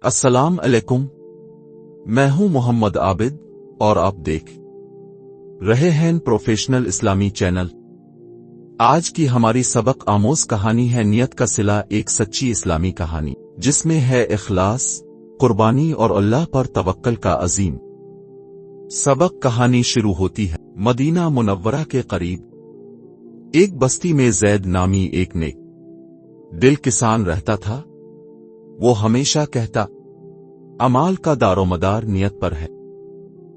अस्सलाम अलैकुम। मैं हूं मोहम्मद आबिद और आप देख रहे हैं प्रोफेशनल इस्लामी चैनल। आज की हमारी सबक आमोज कहानी है नियत का सिला, एक सच्ची इस्लामी कहानी जिसमें है इखलास, कुर्बानी और अल्लाह पर तवक्कल का अजीम सबक। कहानी शुरू होती है मदीना मुनव्वरा के करीब एक बस्ती में जैद नामी एक नेक दिल किसान रहता था। वो हमेशा कहता, अमाल का दारोमदार नियत पर है।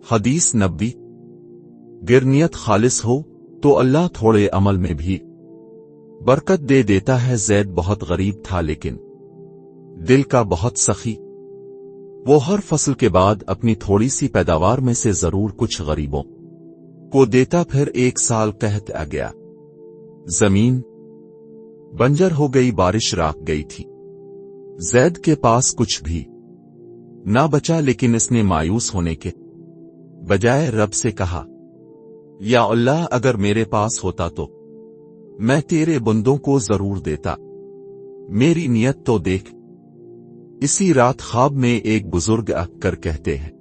हदीस नबवी, गिर नियत खालिस हो तो अल्लाह थोड़े अमल में भी बरकत दे देता है। जैद बहुत गरीब था लेकिन दिल का बहुत सखी। वो हर फसल के बाद अपनी थोड़ी सी पैदावार में से जरूर कुछ गरीबों को देता। फिर एक साल कहत आ गया, जमीन बंजर हो गई, बारिश राख गई थी। जैद के पास कुछ भी ना बचा, लेकिन इसने मायूस होने के बजाय रब से कहा, या अल्लाह, अगर मेरे पास होता तो मैं तेरे बंदों को जरूर देता। मेरी नियत तो देख। इसी रात ख्वाब में एक बुजुर्ग आकर कहते हैं,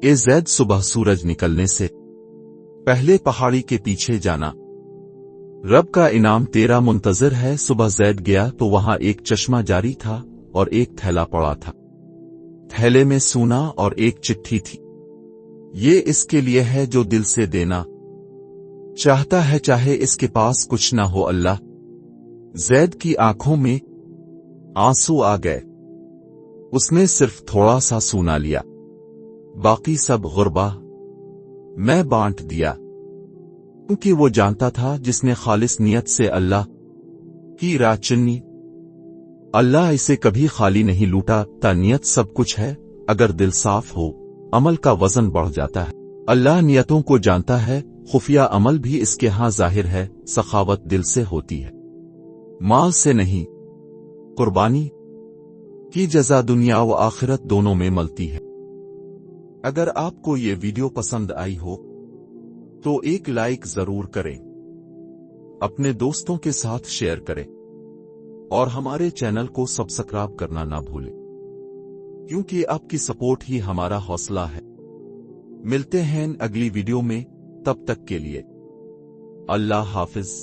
ए जैद, सुबह सूरज निकलने से पहले पहाड़ी के पीछे जाना, रब का इनाम तेरा मुंतजर है। सुबह जैद गया तो वहां एक चश्मा जारी था और एक थैला पड़ा था। थैले में सोना और एक चिट्ठी थी। ये इसके लिए है जो दिल से देना चाहता है, चाहे इसके पास कुछ ना हो। अल्लाह। जैद की आंखों में आंसू आ गए। उसने सिर्फ थोड़ा सा सोना लिया, बाकी सब गुर्बा मैं बांट दिया, क्योंकि वो जानता था जिसने खालिस नियत से अल्लाह की राह चुनी, अल्लाह इसे कभी खाली नहीं लूटा। नियत सब कुछ है, अगर दिल साफ हो अमल का वजन बढ़ जाता है। अल्लाह नियतों को जानता है, खुफिया अमल भी इसके यहां जाहिर है। सखावत दिल से होती है, माल से नहीं। कुर्बानी की जज़ा दुनिया व आखिरत दोनों में मिलती है। अगर आपको ये वीडियो पसंद आई हो तो एक लाइक जरूर करें, अपने दोस्तों के साथ शेयर करें और हमारे चैनल को सब्सक्राइब करना ना भूलें, क्योंकि आपकी सपोर्ट ही हमारा हौसला है। मिलते हैं अगली वीडियो में, तब तक के लिए अल्लाह हाफिज।